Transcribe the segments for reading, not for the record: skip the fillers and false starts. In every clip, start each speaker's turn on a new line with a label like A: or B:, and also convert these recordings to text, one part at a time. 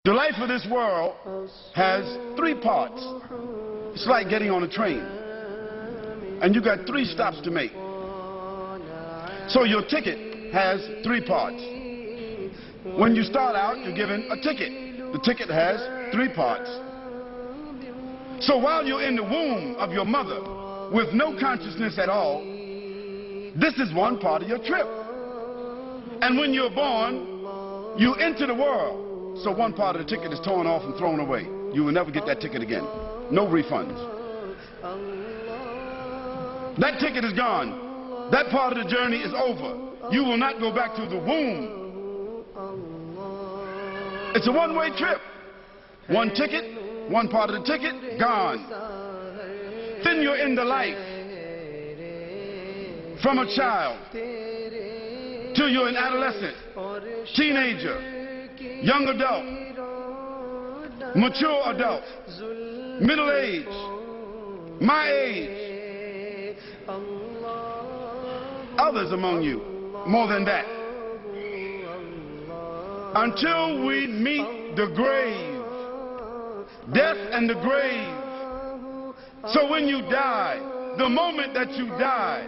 A: The life of this world has three parts. It's like getting on a train, and you got 3 stops to make. So your ticket has 3 parts. When you start out, you're given a ticket. The ticket has 3 parts. So while you're in the womb of your mother with no consciousness at all, this is one part of your trip. And when you're born, you enter the world. So one part of the ticket is torn off and thrown away. You will never get that ticket again. No refunds. That ticket is gone. That part of the journey is over. You will not go back to the womb. It's a one-way trip. One ticket, one part of the ticket, gone. Then you're in the life. From a child till you're an adolescent, teenager, young adult, mature adult, middle age, my age, others among you, more than that. Until we meet the grave, death and the grave. So when you die, the moment that you die,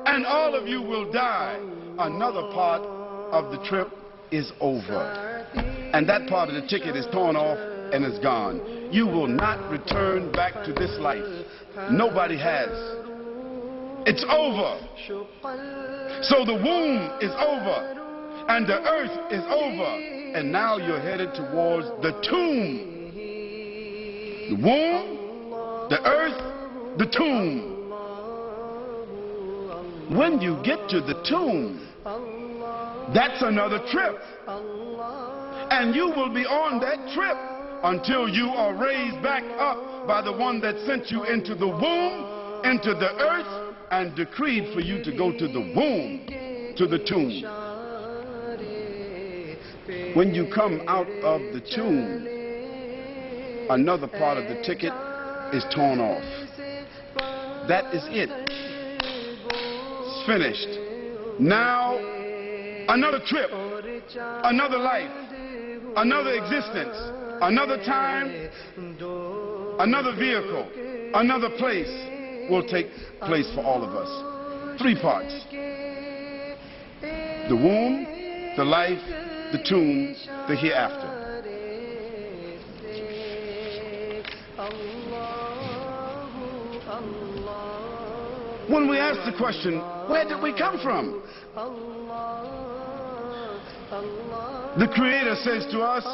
A: and all of you will die, another part of the trip is over. And that part of the ticket is torn off and is gone. You will not return back to this life. Nobody has. It's over. So the womb is over, and the earth is over, and now you're headed towards the tomb. The womb, the earth, the tomb. When you get to the tomb, that's another trip. And you will be on that trip until you are raised back up by the one that sent you into the womb, into the earth, and decreed for you to go to the womb, to the tomb. When you come out of the tomb, another part of the ticket is torn off. That is it. It's finished. Now, another trip, another life, another existence, another time, another vehicle, another place will take place for all of us. 3 parts. The womb, the life, the tomb, the hereafter. When we ask the question, where did we come from? The Creator says to us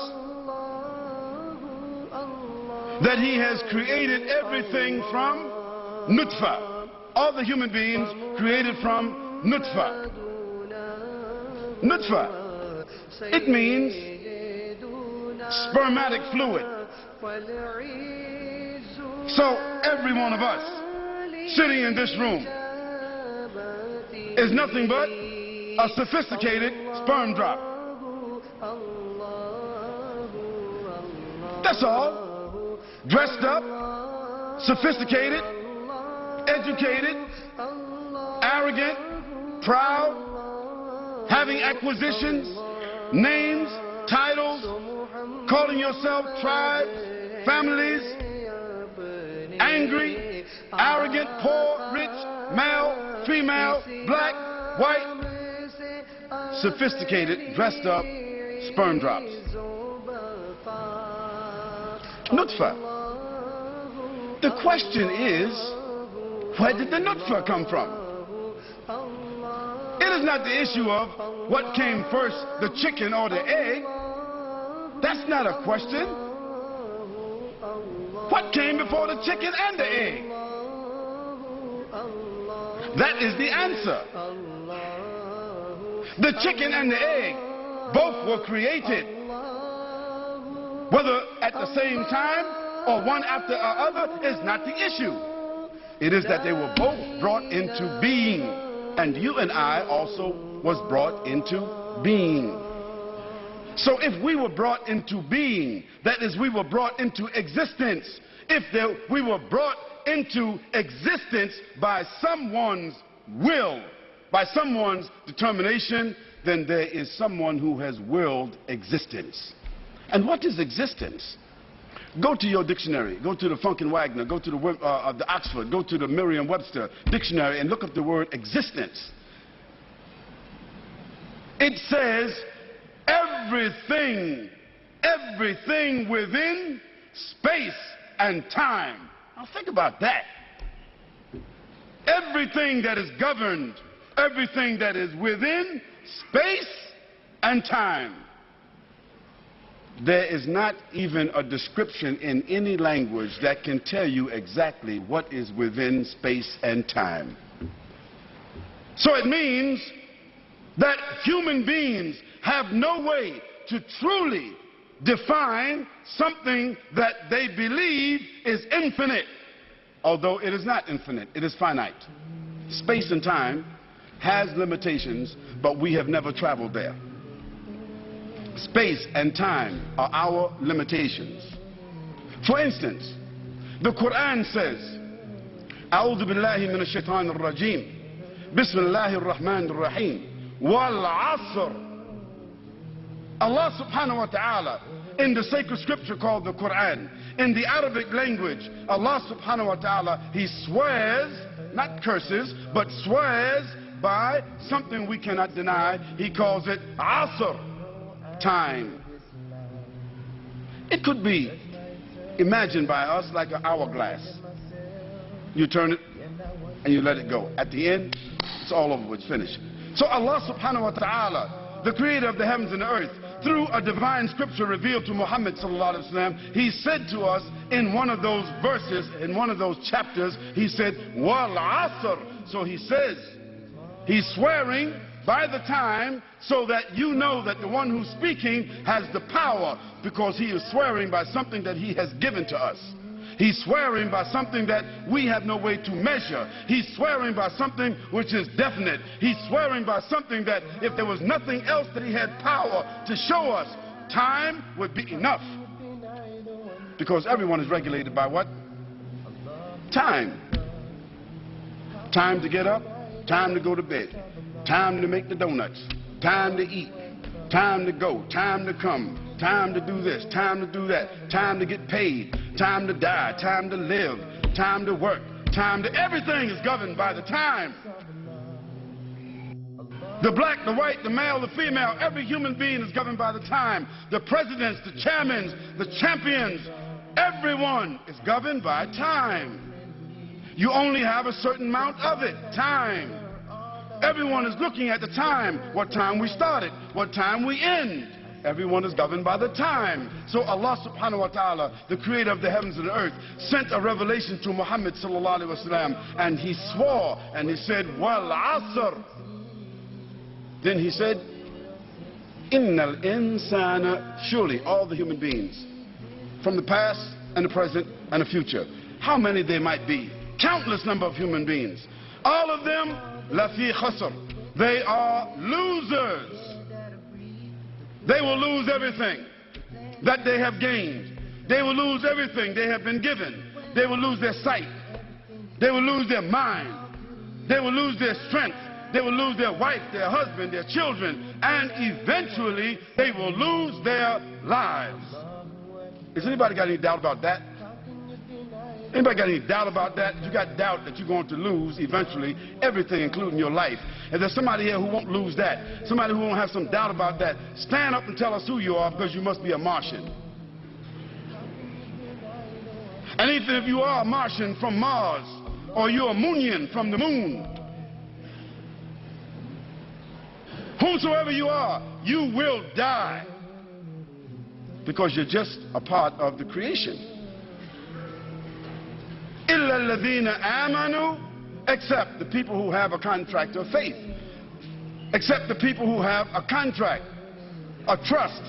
A: that He has created everything from nutfa. All the human beings created from nutfa. Nutfa. It means spermatic fluid. So every one of us sitting in this room is nothing but a sophisticated sperm drop. That's all. Dressed up, sophisticated, educated, arrogant, proud, having acquisitions, names, titles, calling yourself tribes, families, angry, arrogant, poor, rich, male, female, black, white, sophisticated, dressed up, sperm drops. Nutfa. The question is, where did the nutfa come from? It is not the issue of what came first, the chicken or the egg. That's not a question. What came before the chicken and the egg? That is the answer. The chicken and the egg both were created. Whether at the same time or one after the other is not the issue. It is that they were both brought into being. And you and I also was brought into being. So if we were brought into being, that is, we were brought into existence. We were brought into existence by someone's will, by someone's determination, then there is someone who has willed existence. And what is existence? Go to your dictionary, go to the Funk and Wagner, go to the Oxford, go to the Merriam-Webster dictionary and look up the word existence. It says everything within space and time. Now think about that. Everything that is governed, everything that is within space and time. There is not even a description in any language that can tell you exactly what is within space and time. So it means that human beings have no way to truly define something that they believe is infinite, although it is not infinite, it is finite. Space and time has limitations, but we have never traveled there. Space and time are our limitations. For instance, the Quran says, أعوذ بالله من الشيطان الرجيم بسم الله الرحمن الرحيم والعصر. Allah subhanahu wa ta'ala in the sacred scripture called the Quran, in the Arabic language, Allah subhanahu wa ta'ala, he swears, not curses, but swears by something we cannot deny. He calls it asr, time. It could be imagined by us like an hourglass. You turn it and you let it go. At the end, it's all over, it's finished. So Allah subhanahu wa ta'ala, the creator of the heavens and the earth, through a divine scripture revealed to Muhammad sallallahu alaihi wasallam, he said to us in one of those verses, in one of those chapters, he said, wal asr. So he says, he's swearing by the time so that you know that the one who's speaking has the power, because he is swearing by something that he has given to us. He's swearing by something that we have no way to measure. He's swearing by something which is definite. He's swearing by something that if there was nothing else that he had power to show us, time would be enough. Because everyone is regulated by what? Time. Time to get up, time to go to bed, time to make the donuts, time to eat, time to go, time to come, time to do this, time to do that, time to get paid, time to die, time to live, time to work, time to... Everything is governed by the time. The black, the white, the male, the female, every human being is governed by the time. The presidents, the chairmen, the champions, everyone is governed by time. You only have a certain amount of it, time. Everyone is looking at the time, what time we started, what time we end. Everyone is governed by the time. So Allah subhanahu wa ta'ala, the creator of the heavens and the earth, sent a revelation to Muhammad sallallahu alaihi wasallam, and he swore and he said, wal asr. Then he said, innal insana, surely all the human beings, from the past and the present and the future, how many there might be, countless number of human beings, all of them lafi khasr, they are losers. They will lose everything that they have gained. They will lose everything they have been given. They will lose their sight. They will lose their mind. They will lose their strength. They will lose their wife, their husband, their children, and eventually they will lose their lives. Has anybody got any doubt about that? Anybody got any doubt about that? You got doubt that you're going to lose eventually everything, including your life. If there's somebody here who won't lose that, somebody who won't have some doubt about that, stand up and tell us who you are, because you must be a Martian. And even if you are a Martian from Mars, or you're a Moonian from the moon, whosoever you are, you will die, because you're just a part of the creation. إِلَّا الَّذِينَ آمَنُوا, except the people who have a contract of faith, except the people who have a contract, a trust,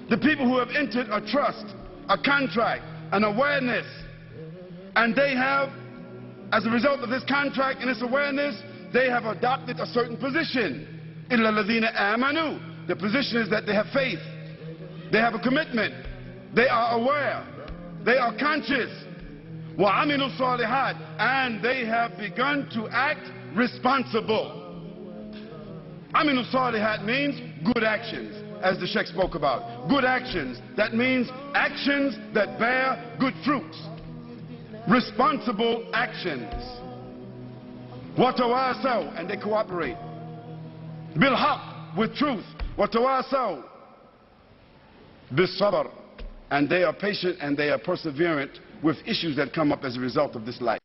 A: the people who have entered a trust, a contract, an awareness, and they have, as a result of this contract and this awareness, they have adopted a certain position. إِلَّا الَّذِينَ آمَنُوا, the position is that they have faith, they have a commitment, they are aware, they are conscious, وَعَمِلُوا الصَّالِحَاتِ, and they have begun to act responsible. عَمِلُوا الصَّالِحَاتِ means good actions. as the Sheikh spoke about. Good actions. That means actions that bear good fruits. Responsible actions. وَتَوَاسَوْا, and they cooperate. بِالْحَقِّ, with truth. وَتَوَاسَوْا بِالصَّبْرِ, and they are patient and they are perseverant with issues that come up as a result of this life.